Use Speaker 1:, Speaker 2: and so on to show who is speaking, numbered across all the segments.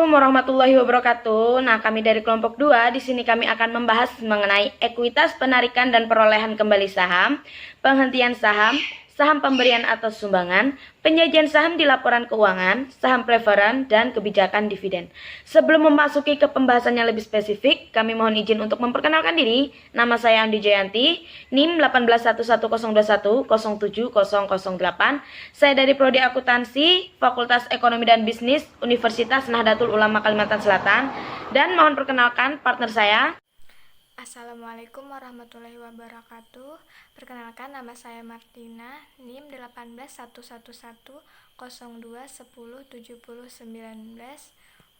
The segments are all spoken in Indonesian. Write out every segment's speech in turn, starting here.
Speaker 1: Assalamualaikum warahmatullahi wabarakatuh. Nah, kami dari kelompok 2 di sini kami akan membahas mengenai ekuitas penarikan dan perolehan kembali saham, penghentian saham, saham pemberian atau sumbangan, penyajian saham di laporan keuangan, saham preferen, dan kebijakan dividen. Sebelum memasuki ke pembahasannya lebih spesifik, kami mohon izin untuk memperkenalkan diri. Nama saya Andi Jayanti, NIM 1811021070008. Saya dari Prodi Akuntansi, Fakultas Ekonomi dan Bisnis, Universitas Nahdlatul Ulama Kalimantan Selatan. Dan mohon perkenalkan partner saya.
Speaker 2: Assalamualaikum warahmatullahi wabarakatuh. Perkenalkan, nama saya Martina, NIM 1811102107019,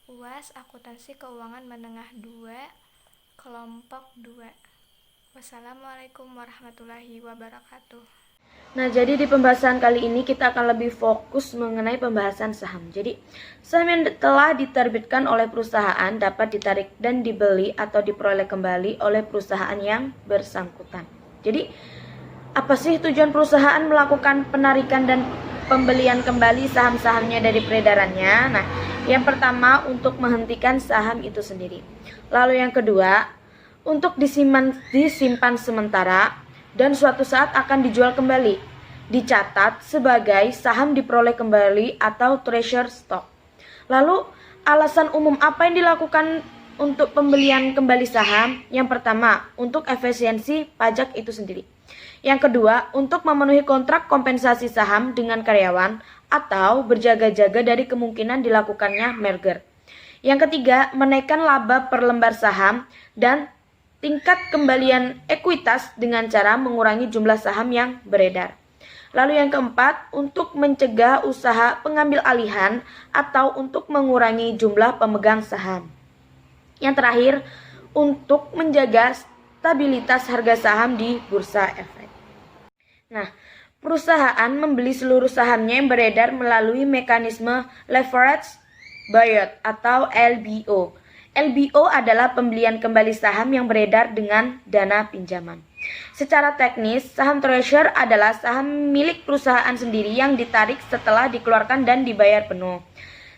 Speaker 2: UAS Akuntansi Keuangan Menengah 2, Kelompok 2. Wassalamualaikum warahmatullahi wabarakatuh.
Speaker 1: Nah, jadi di pembahasan kali ini kita akan lebih fokus mengenai pembahasan saham. Jadi, saham yang telah diterbitkan oleh perusahaan dapat ditarik dan dibeli atau diperoleh kembali oleh perusahaan yang bersangkutan. Jadi, apa sih tujuan perusahaan melakukan penarikan dan pembelian kembali saham-sahamnya dari peredarannya? Nah, yang pertama untuk menghentikan saham itu sendiri. Lalu yang kedua, untuk disimpan sementara dan suatu saat akan dijual kembali, dicatat sebagai saham diperoleh kembali atau treasure stock. Lalu alasan umum apa yang dilakukan untuk pembelian kembali saham? Yang pertama, untuk efisiensi pajak itu sendiri. Yang kedua, untuk memenuhi kontrak kompensasi saham dengan karyawan atau berjaga-jaga dari kemungkinan dilakukannya merger. Yang ketiga, menaikkan laba per lembar saham dan tingkat kembalian ekuitas dengan cara mengurangi jumlah saham yang beredar. Lalu yang keempat, untuk mencegah usaha pengambil alihan atau untuk mengurangi jumlah pemegang saham. Yang terakhir, untuk menjaga stabilitas harga saham di bursa efek. Nah, perusahaan membeli seluruh sahamnya yang beredar melalui mekanisme leverage buyout atau LBO. LBO adalah pembelian kembali saham yang beredar dengan dana pinjaman. Secara teknis, saham treasury adalah saham milik perusahaan sendiri yang ditarik setelah dikeluarkan dan dibayar penuh.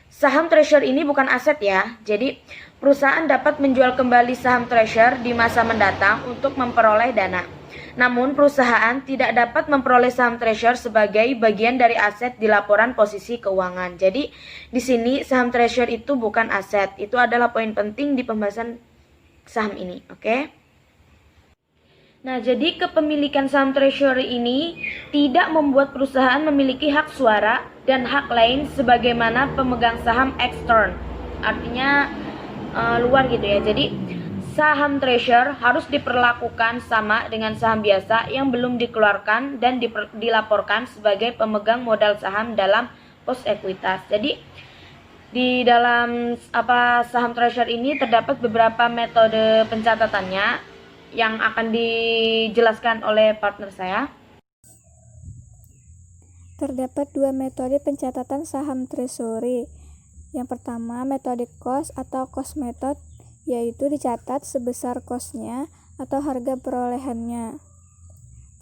Speaker 1: Saham treasury ini bukan aset ya, jadi perusahaan dapat menjual kembali saham treasury di masa mendatang untuk memperoleh dana. Namun perusahaan tidak dapat memperoleh saham treasury sebagai bagian dari aset di laporan posisi keuangan. Jadi di sini saham treasury itu bukan aset. Itu adalah poin penting di pembahasan saham ini, oke? Nah, jadi kepemilikan saham treasury ini tidak membuat perusahaan memiliki hak suara dan hak lain sebagaimana pemegang saham ekstern. Artinya luar gitu ya. Jadi saham treasury harus diperlakukan sama dengan saham biasa yang belum dikeluarkan dan dilaporkan sebagai pemegang modal saham dalam pos ekuitas. Jadi di dalam saham treasury ini terdapat beberapa metode pencatatannya yang akan dijelaskan oleh partner saya.
Speaker 2: Terdapat dua metode pencatatan saham treasury. Yang pertama, metode cost atau cost method, yaitu dicatat sebesar cost-nya atau harga perolehannya.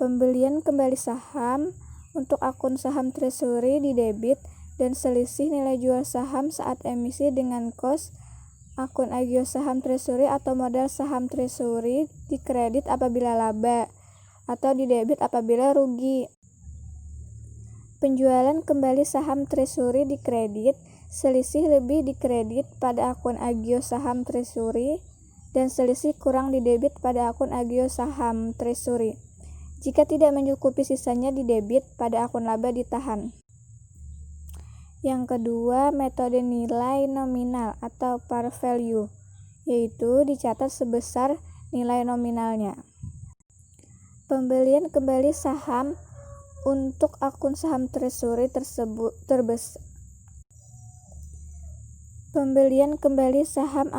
Speaker 2: Pembelian kembali saham untuk akun saham treasury didebit dan selisih nilai jual saham saat emisi dengan cost akun agio saham treasury atau modal saham treasury dikredit apabila laba atau didebit apabila rugi. Penjualan kembali saham treasury dikredit, selisih lebih dikredit pada akun agio saham treasury dan selisih kurang didebit pada akun agio saham treasury. Jika tidak mencukupi, sisanya didebit pada akun laba ditahan. Yang kedua, metode nilai nominal atau par value, yaitu dicatat sebesar nilai nominalnya. Pembelian kembali saham untuk akun saham treasury tersebut Pembelian kembali saham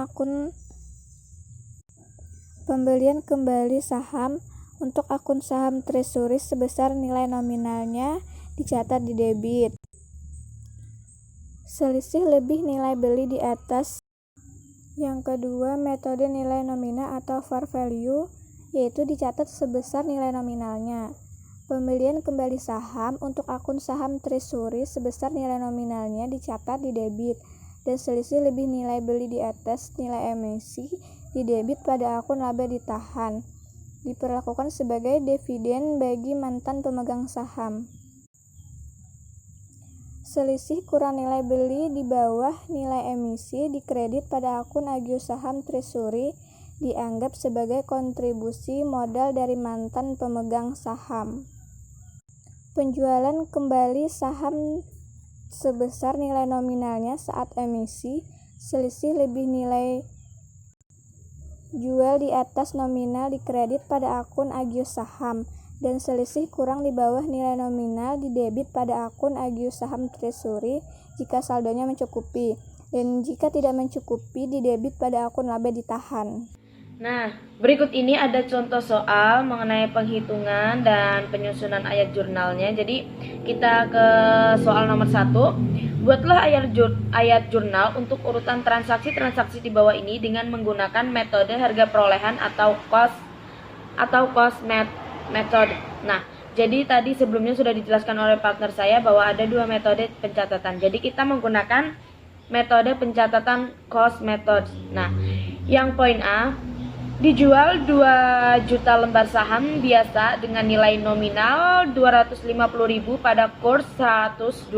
Speaker 2: untuk akun saham treasury sebesar nilai nominalnya dicatat di debit. Selisih lebih nilai beli di atas. Yang kedua, metode nilai nominal atau fair value, yaitu dicatat sebesar nilai nominalnya. Pembelian kembali saham untuk akun saham treasury sebesar nilai nominalnya dicatat di debit dan selisih lebih nilai beli di atas nilai emisi didebit pada akun laba ditahan. Diperlakukan sebagai dividen bagi mantan pemegang saham. Selisih kurang nilai beli di bawah nilai emisi dikredit pada akun agio saham treasury dianggap sebagai kontribusi modal dari mantan pemegang saham. Penjualan kembali saham sebesar nilai nominalnya saat emisi, selisih lebih nilai jual di atas nominal dikredit pada akun agio saham, dan selisih kurang di bawah nilai nominal didebit pada akun agio saham treasury jika saldonya mencukupi, dan jika tidak mencukupi didebit pada akun laba ditahan.
Speaker 1: Nah, berikut ini ada contoh soal mengenai penghitungan dan penyusunan ayat jurnalnya. Jadi, kita ke soal nomor 1. Buatlah ayat jurnal untuk urutan transaksi-transaksi di bawah ini dengan menggunakan metode harga perolehan atau cost method. Nah, jadi tadi sebelumnya sudah dijelaskan oleh partner saya bahwa ada dua metode pencatatan. Jadi kita menggunakan metode pencatatan cost method. Nah, yang poin A, dijual 2 juta lembar saham biasa dengan nilai nominal 250.000 pada kurs 120.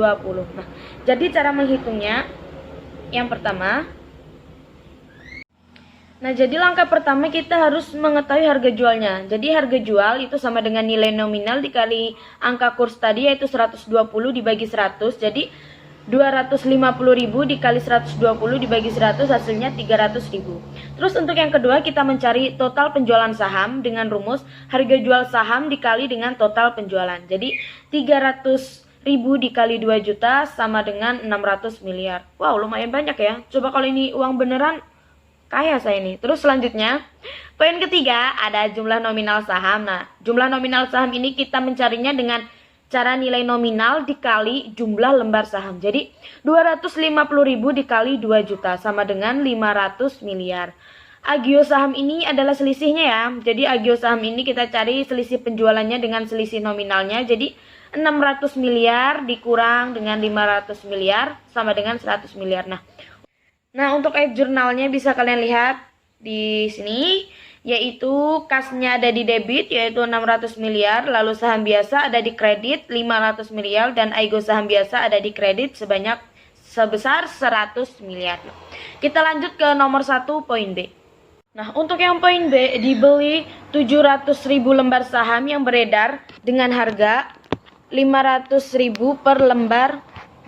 Speaker 1: Nah, jadi cara menghitungnya yang pertama. Nah, jadi langkah pertama kita harus mengetahui harga jualnya. Jadi harga jual itu sama dengan nilai nominal dikali angka kurs tadi, yaitu 120 dibagi 100. Jadi 250.000 dikali 120 dibagi 100 hasilnya 300.000. Terus untuk yang kedua kita mencari total penjualan saham dengan rumus harga jual saham dikali dengan total penjualan. Jadi 300.000 dikali 2 juta sama dengan 600 miliar. Wow, lumayan banyak ya. Coba kalau ini uang beneran, kaya saya ini. Terus selanjutnya, poin ketiga ada jumlah nominal saham. Nah, jumlah nominal saham ini kita mencarinya dengan cara nilai nominal dikali jumlah lembar saham. Jadi 250.000 dikali 2 juta sama dengan 500 miliar. Agio saham ini adalah selisihnya ya. Jadi agio saham ini kita cari selisih penjualannya dengan selisih nominalnya. Jadi 600 miliar dikurang dengan 500 miliar sama dengan 100 miliar. Nah, untuk ayat jurnalnya bisa kalian lihat di sini, yaitu kasnya ada di debit yaitu 600 miliar, lalu saham biasa ada di kredit 500 miliar, dan aigo saham biasa ada di kredit sebesar 100 miliar. Kita lanjut ke nomor 1 poin B. Nah, untuk yang poin B, dibeli 700.000 lembar saham yang beredar dengan harga 500.000 per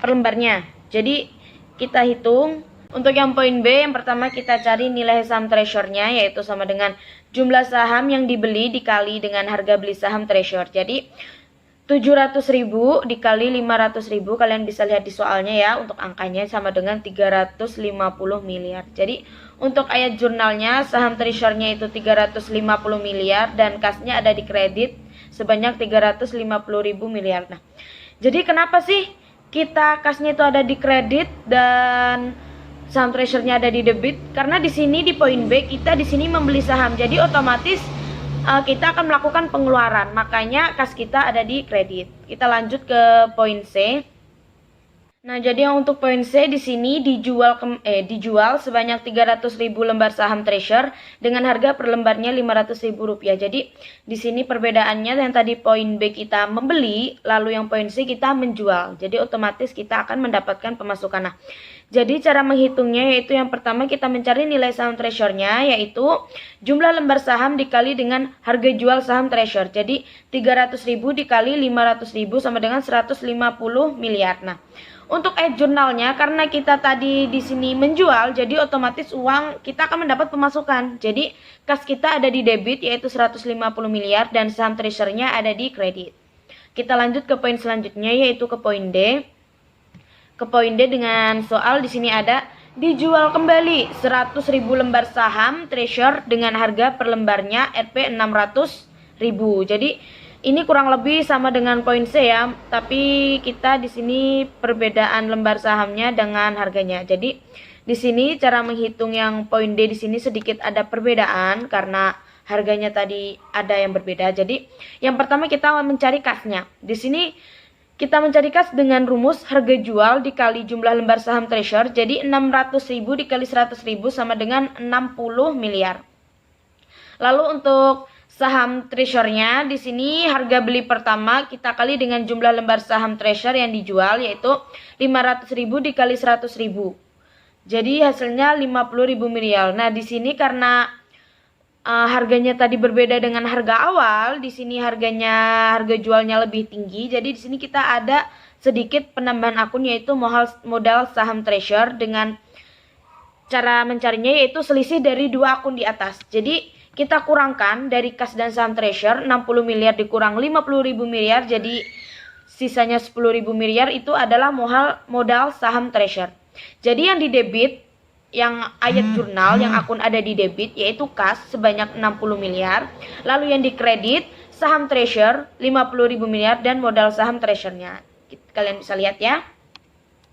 Speaker 1: lembarnya. Jadi kita hitung. Untuk yang poin B, yang pertama kita cari nilai saham treasure-nya, yaitu sama dengan jumlah saham yang dibeli dikali dengan harga beli saham treasure. Jadi 700.000 dikali 500.000, kalian bisa lihat di soalnya ya, untuk angkanya sama dengan 350 miliar. Jadi untuk ayat jurnalnya, saham treasure-nya itu 350 miliar dan kasnya ada di kredit sebanyak 350.000 miliar. Nah, jadi kenapa sih kita kasnya itu ada di kredit dan saham treasure-nya ada di debit? Karena di sini di poin B kita di sini membeli saham, jadi otomatis kita akan melakukan pengeluaran, makanya kas kita ada di kredit. Kita lanjut ke poin C. Nah, jadi yang untuk poin C di sini dijual sebanyak 300.000 lembar saham treasure dengan harga per lembarnya Rp500.000. Jadi di sini perbedaannya, yang tadi poin B kita membeli, lalu yang poin C kita menjual. Jadi otomatis kita akan mendapatkan pemasukan. Nah, jadi cara menghitungnya yaitu yang pertama kita mencari nilai saham treasure-nya, yaitu jumlah lembar saham dikali dengan harga jual saham treasure. Jadi 300.000 dikali 500.000 sama dengan 150 miliar. Nah, untuk ayat jurnalnya, karena kita tadi di sini menjual, jadi otomatis uang kita akan mendapat pemasukan. Jadi kas kita ada di debit yaitu 150 miliar dan saham treasure-nya ada di kredit. Kita lanjut ke poin selanjutnya yaitu ke poin D. Ke poin D dengan soal di sini ada dijual kembali 100.000 lembar saham treasure dengan harga per lembarnya Rp 600.000. Jadi ini kurang lebih sama dengan poin C ya, tapi kita di sini perbedaan lembar sahamnya dengan harganya. Jadi di sini cara menghitung yang poin D di sini sedikit ada perbedaan karena harganya tadi ada yang berbeda. Jadi yang pertama kita mencari kasnya. Di sini Kita mencari kas dengan rumus harga jual dikali jumlah lembar saham treasure. Jadi 600.000 dikali 100.000 sama dengan 60 miliar. Lalu untuk saham treasure-nya di sini harga beli pertama kita kali dengan jumlah lembar saham treasure yang dijual, yaitu 500.000 dikali 100.000. Jadi hasilnya 50.000 miliar. Nah, di sini karena harganya tadi berbeda dengan harga awal, di sini harga jualnya lebih tinggi. Jadi di sini kita ada sedikit penambahan akun, yaitu modal saham treasure dengan cara mencarinya yaitu selisih dari dua akun di atas. Jadi kita kurangkan dari kas dan saham treasure 60 miliar dikurang 50.000 miliar, jadi sisanya 10.000 miliar itu adalah modal saham treasure. Jadi yang di debit, yang ayat jurnal, yang akun ada di debit yaitu kas sebanyak 60 miliar. Lalu yang di kredit saham treasure 50.000 miliar dan modal saham treasure-nya. Kalian bisa lihat ya.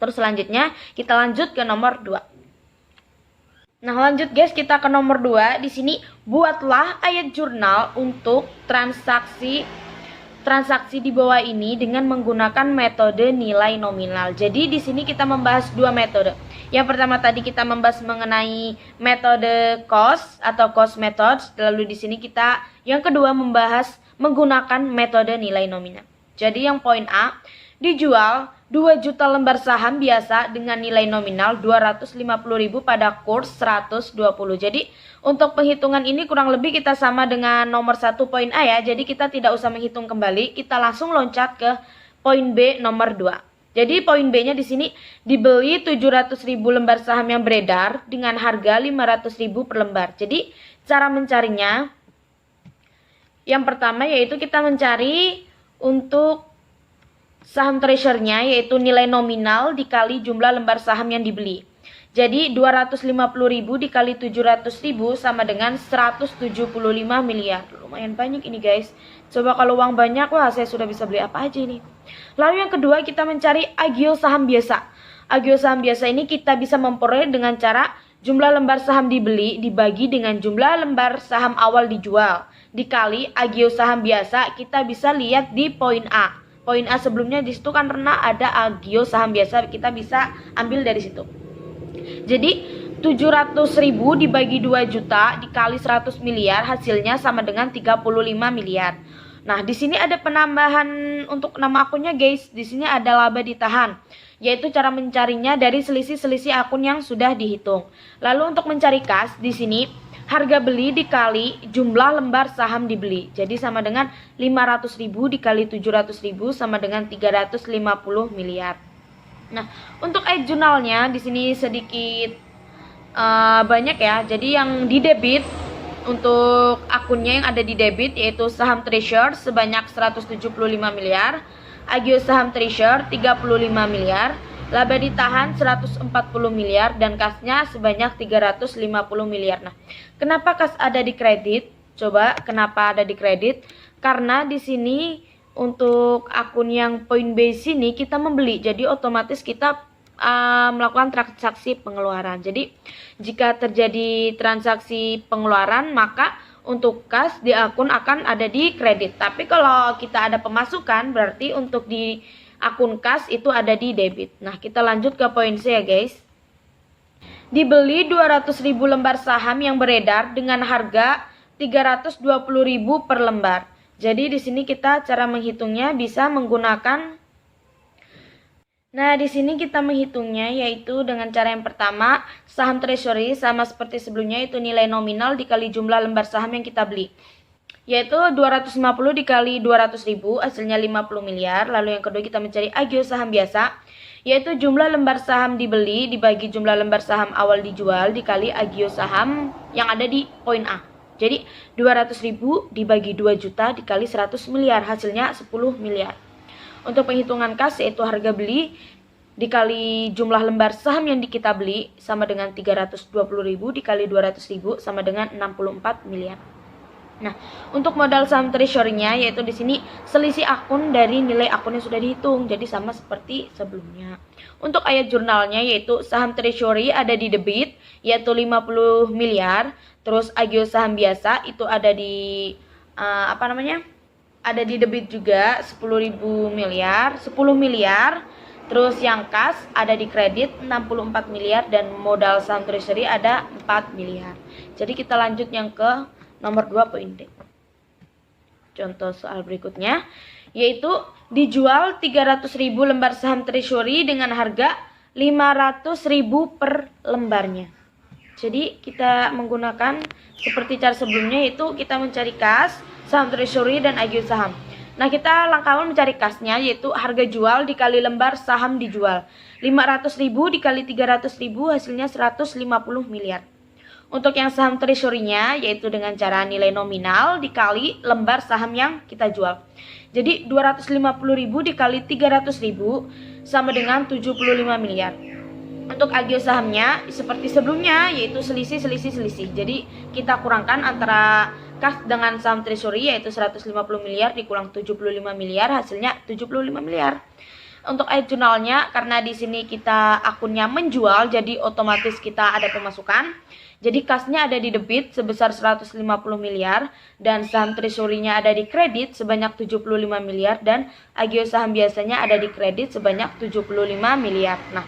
Speaker 1: Terus selanjutnya kita lanjut ke nomor 2. Nah, lanjut guys, kita ke nomor 2. Di sini buatlah ayat jurnal untuk transaksi di bawah ini dengan menggunakan metode nilai nominal. Jadi di sini kita membahas dua metode. Yang pertama tadi kita membahas mengenai metode cost atau cost method. Lalu di sini kita yang kedua membahas menggunakan metode nilai nominal. Jadi yang poin A, dijual 2 juta lembar saham biasa dengan nilai nominal 250.000 pada kurs 120. Jadi untuk penghitungan ini kurang lebih kita sama dengan nomor 1 poin A ya. Jadi kita tidak usah menghitung kembali, kita langsung loncat ke poin B nomor 2. Jadi poin B-nya di sini dibeli 700.000 lembar saham yang beredar dengan harga 500.000 per lembar. Jadi cara mencarinya yang pertama yaitu kita mencari untuk saham treasure-nya yaitu nilai nominal dikali jumlah lembar saham yang dibeli. Jadi 250.000 dikali 700.000 sama dengan 175 miliar. Lumayan banyak ini guys. Coba kalau uang banyak, wah saya sudah bisa beli apa aja ini. Lalu yang kedua kita mencari agio saham biasa. Agio saham biasa ini kita bisa memperoleh dengan cara jumlah lembar saham dibeli dibagi dengan jumlah lembar saham awal dijual. Dikali agio saham biasa, kita bisa lihat di poin A. Poin A sebelumnya di situ kan pernah ada agio saham biasa, kita bisa ambil dari situ. Jadi 700.000 dibagi 2 juta dikali 100 miliar hasilnya sama dengan 35 miliar. Nah, di sini ada penambahan untuk nama akunnya guys. Di sini ada laba ditahan, yaitu cara mencarinya dari selisih-selisih akun yang sudah dihitung. Lalu untuk mencari kas di sini harga beli dikali jumlah lembar saham dibeli. Jadi sama dengan 500.000 dikali 700.000 sama dengan 350 miliar. Nah, untuk ayat jurnalnya di sini sedikit banyak ya. Jadi yang di debit untuk akunnya yang ada di debit yaitu saham treasure sebanyak 175 miliar, agio saham treasure 35 miliar, laba ditahan 140 miliar dan kasnya sebanyak 350 miliar. Nah, kenapa kas ada di kredit? Coba kenapa ada di kredit? Karena di sini untuk akun yang poin B sini kita membeli, jadi otomatis kita melakukan transaksi pengeluaran. Jadi jika terjadi transaksi pengeluaran maka untuk kas di akun akan ada di kredit. Tapi kalau kita ada pemasukan berarti untuk di akun kas itu ada di debit. Nah, kita lanjut ke poin C ya guys. Dibeli 200.000 lembar saham yang beredar dengan harga 320.000 per lembar. Jadi di sini kita cara menghitungnya bisa menggunakan. Nah, di sini kita menghitungnya yaitu dengan cara yang pertama, saham treasury sama seperti sebelumnya itu nilai nominal dikali jumlah lembar saham yang kita beli. Yaitu 250 dikali 200.000 hasilnya 50 miliar. Lalu yang kedua kita mencari agio saham biasa, yaitu jumlah lembar saham dibeli dibagi jumlah lembar saham awal dijual dikali agio saham yang ada di poin A. Jadi 200.000 dibagi 2 juta dikali 100 miliar hasilnya 10 miliar. Untuk penghitungan kas yaitu harga beli dikali jumlah lembar saham yang kita beli sama dengan 320.000 dikali 200.000 sama dengan 64 miliar. Nah, untuk modal saham treasury-nya yaitu di sini selisih akun dari nilai akun yang sudah dihitung, jadi sama seperti sebelumnya. Untuk ayat jurnalnya yaitu saham treasury ada di debit yaitu 50 miliar, terus agio saham biasa itu ada di ada di debit juga 10.000 miliar, 10 miliar. Terus yang kas ada di kredit 64 miliar dan modal saham treasury ada 4 miliar. Jadi kita lanjut yang ke nomor 2 poin D. Contoh soal berikutnya yaitu dijual 300.000 lembar saham treasury dengan harga 500.000 per lembarnya. Jadi kita menggunakan seperti cara sebelumnya, yaitu kita mencari kas, saham treasury, dan agio saham. Nah, kita langkah awal mencari kasnya, yaitu harga jual dikali lembar saham dijual. 500.000 dikali 300.000 hasilnya 150 miliar. Untuk yang saham treasury-nya, yaitu dengan cara nilai nominal dikali lembar saham yang kita jual. Jadi 250.000 dikali 300.000 sama dengan 75 miliar. Untuk agio sahamnya seperti sebelumnya, yaitu selisih. Jadi kita kurangkan antara kas dengan saham treasury, yaitu 150 miliar dikurang 75 miliar, hasilnya 75 miliar. Untuk air jurnalnya, karena di sini kita akunnya menjual, jadi otomatis kita ada pemasukan. Jadi kasnya ada di debit sebesar 150 miliar dan saham treasury-nya ada di kredit sebanyak 75 miliar dan agio saham biasanya ada di kredit sebanyak 75 miliar. Nah,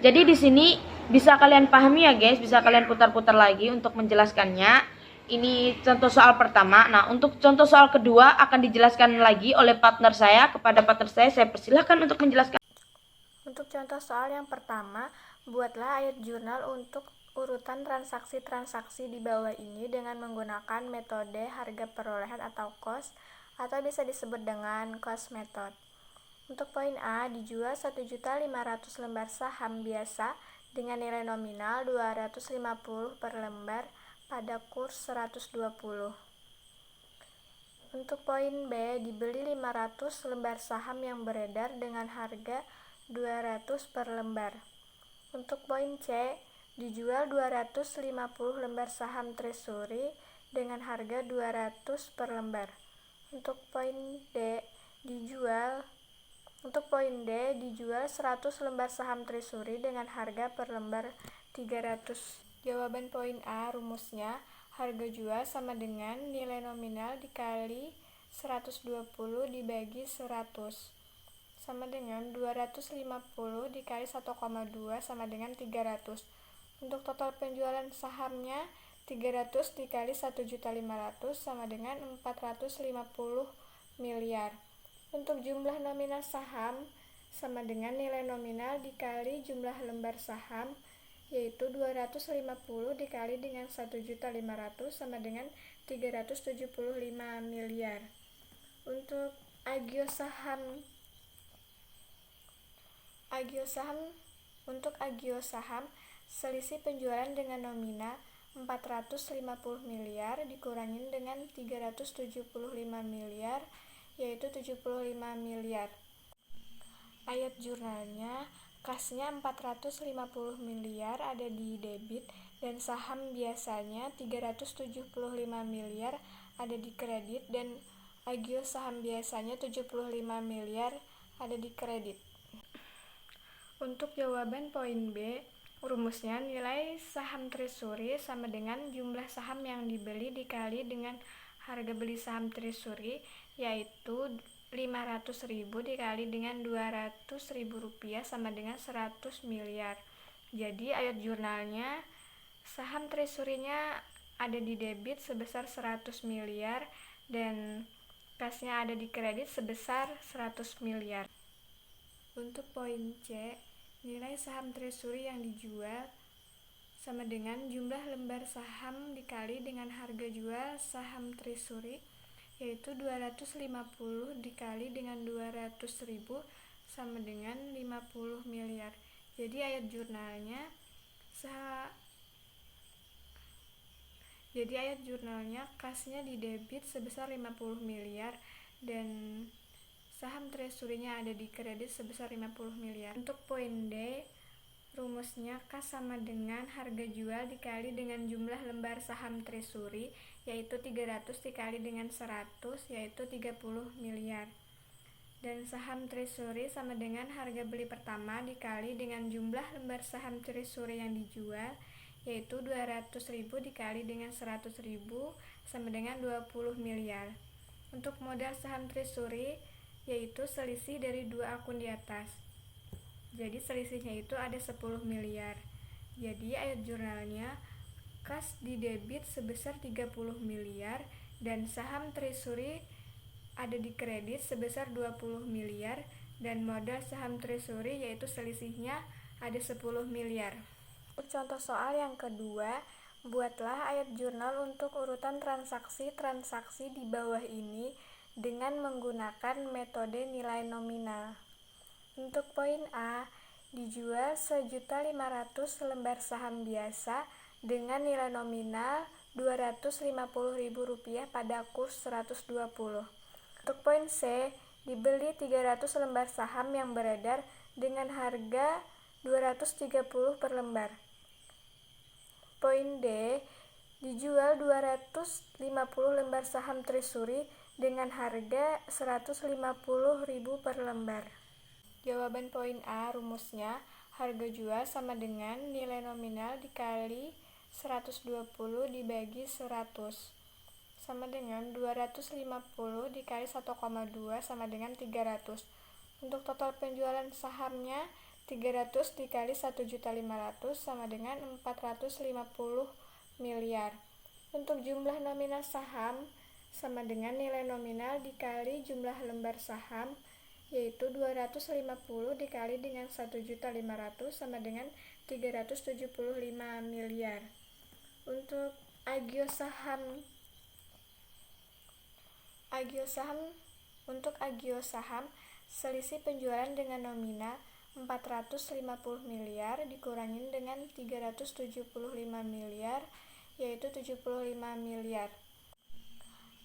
Speaker 1: jadi di sini bisa kalian pahami ya guys, bisa kalian putar-putar lagi untuk menjelaskannya. Ini contoh soal pertama. Nah, untuk contoh soal kedua akan dijelaskan lagi oleh partner saya. Kepada partner saya persilahkan untuk menjelaskan.
Speaker 2: Untuk contoh soal yang pertama, buatlah ayat jurnal untuk urutan transaksi-transaksi di bawah ini dengan menggunakan metode harga perolehan atau cost, atau bisa disebut dengan cost method. Untuk poin A, dijual 1.500.000 lembar saham biasa dengan nilai nominal 250 per lembar pada kurs 120. Untuk poin B, dibeli 500 lembar saham yang beredar dengan harga 200 per lembar. Untuk poin C, dijual 250 lembar saham treasury dengan harga 200 per lembar. Untuk poin D, dijual 100 lembar saham treasury dengan harga per lembar 300. Jawaban poin A, rumusnya harga jual sama dengan nilai nominal dikali 120 dibagi 100 sama dengan 250 dikali 1,2 sama dengan 300. Untuk total penjualan sahamnya 300 dikali 1.500.000 sama dengan 450 miliar. Untuk jumlah nominal saham sama dengan nilai nominal dikali jumlah lembar saham, yaitu 250 dikali dengan 1.500.000 sama dengan 375 miliar. Untuk agio saham, selisih penjualan dengan nominal 450 miliar dikurangin dengan 375 miliar, yaitu 75 miliar. Ayat jurnalnya, kasnya 450 miliar ada di debit dan saham biasanya 375 miliar ada di kredit dan agio saham biasanya 75 miliar ada di kredit. Untuk jawaban poin B, rumusnya nilai saham treasury sama dengan jumlah saham yang dibeli dikali dengan harga beli saham treasury, yaitu 500.000 dikali dengan 200.000 rupiah sama dengan 100 miliar. Jadi ayat jurnalnya, saham treasury-nya ada di debit sebesar 100 miliar dan kasnya ada di kredit sebesar 100 miliar. Untuk poin C, nilai saham treasury yang dijual sama dengan jumlah lembar saham dikali dengan harga jual saham treasury, yaitu 250 dikali dengan 200.000 sama dengan 50 miliar. Jadi ayat jurnalnya kasnya di debit sebesar 50 miliar dan saham treasury-nya ada di kredit sebesar 50 miliar. Untuk poin D, rumusnya kas sama dengan harga jual dikali dengan jumlah lembar saham treasury, yaitu 300 dikali dengan 100, yaitu 30 miliar. Dan saham treasury sama dengan harga beli pertama dikali dengan jumlah lembar saham treasury yang dijual, yaitu 200.000 dikali dengan 100.000 sama dengan 20 miliar. Untuk modal saham treasury yaitu selisih dari dua akun di atas. Jadi selisihnya itu ada 10 miliar. Jadi ayat jurnalnya kas di debit sebesar 30 miliar dan saham treasury ada di kredit sebesar 20 miliar dan modal saham treasury yaitu selisihnya ada 10 miliar. Contoh soal yang kedua, buatlah ayat jurnal untuk urutan transaksi-transaksi di bawah ini dengan menggunakan metode nilai nominal. Untuk poin A, dijual 1.500.000 lembar saham biasa dengan nilai nominal Rp250.000 pada kurs 120. Untuk poin C, dibeli 300 lembar saham yang beredar dengan harga 230 per lembar. Poin D, dijual 250 lembar saham treasury dengan harga Rp150.000 per lembar. Jawaban poin A rumusnya, harga jual sama dengan nilai nominal dikali 120 dibagi 100 sama dengan 250 dikali 1,2 sama dengan 300. Untuk total penjualan sahamnya 300 dikali 1.500.000 sama dengan 450 miliar. Untuk jumlah nominal saham sama dengan nilai nominal dikali jumlah lembar saham, yaitu 250 dikali dengan 1.500.000 sama dengan 375 miliar. Untuk agio saham, selisih penjualan dengan nominal 450 miliar dikurangin dengan 375 miliar, yaitu 75 miliar.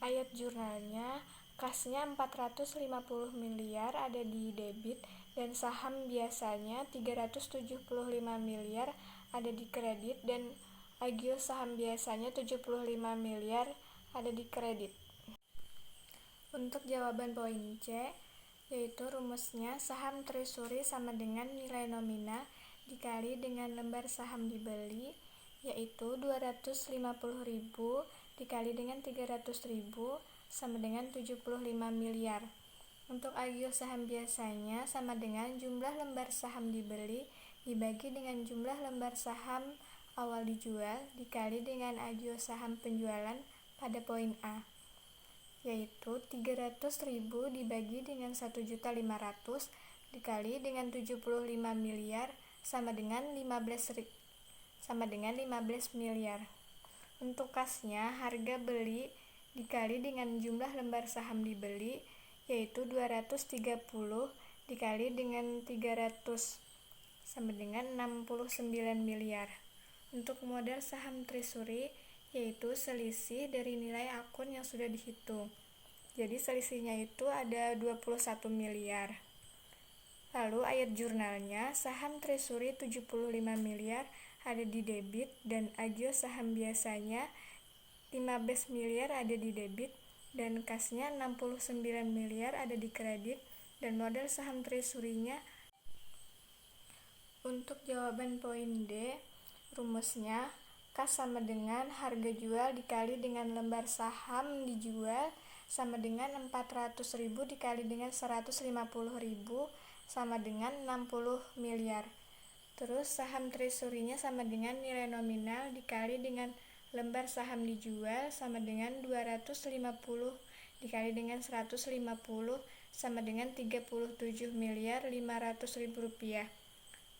Speaker 2: Ayat jurnalnya, kasnya 450 miliar ada di debit dan saham biasanya 375 miliar ada di kredit dan agio saham biasanya 75 miliar ada di kredit. Untuk jawaban poin C, yaitu rumusnya saham treasury sama dengan nilai nominal dikali dengan lembar saham dibeli, yaitu 250.000 dikali dengan 300.000 sama dengan 75 miliar. Untuk agio saham biasanya sama dengan jumlah lembar saham dibeli dibagi dengan jumlah lembar saham awal dijual dikali dengan agio saham penjualan pada poin A, yaitu 300.000 dibagi dengan 1.500.000 dikali dengan 75 miliar sama dengan 15 miliar. Untuk kasnya, harga beli dikali dengan jumlah lembar saham dibeli, yaitu 230 dikali dengan 300 sama dengan 69 miliar. Untuk modal saham treasury yaitu selisih dari nilai akun yang sudah dihitung. Jadi selisihnya itu ada 21 miliar. Lalu ayat jurnalnya, saham treasury 75 miliar ada di debit dan agio saham biasanya 15 miliar ada di debit dan kasnya 69 miliar ada di kredit dan modal saham treasury-nya. Untuk jawaban poin D, rumusnya kas sama dengan harga jual dikali dengan lembar saham dijual sama dengan 400.000 dikali dengan 150.000 sama dengan 60 miliar. Terus saham treasury-nya sama dengan nilai nominal dikali dengan lembar saham dijual sama dengan 250 dikali dengan 150 sama dengan 37 miliar 500.000 rupiah.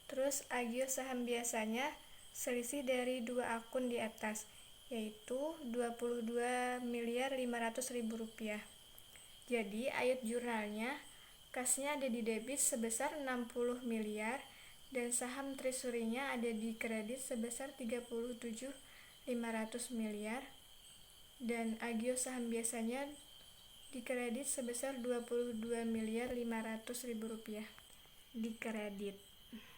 Speaker 2: Terus agio saham biasanya selisih dari dua akun di atas, yaitu 22 miliar 500.000 rupiah. Jadi ayat jurnalnya, kasnya ada di debit sebesar 60 miliar dan saham treasury-nya ada di kredit sebesar 37.500 miliar dan agio saham biasanya di kredit sebesar 22 miliar 500.000 rupiah di kredit.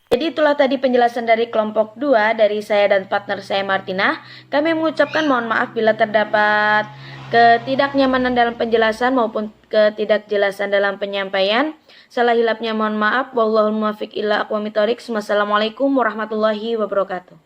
Speaker 1: Jadi itulah tadi penjelasan dari kelompok 2 dari saya dan partner saya Martina. Kami mengucapkan mohon maaf bila terdapat ketidaknyamanan dalam penjelasan maupun ketidakjelasan dalam penyampaian. Salah hilapnya mohon maaf. Wallahul muwaffiq ila aqwamit thoriq. Wassalamualaikum warahmatullahi wabarakatuh.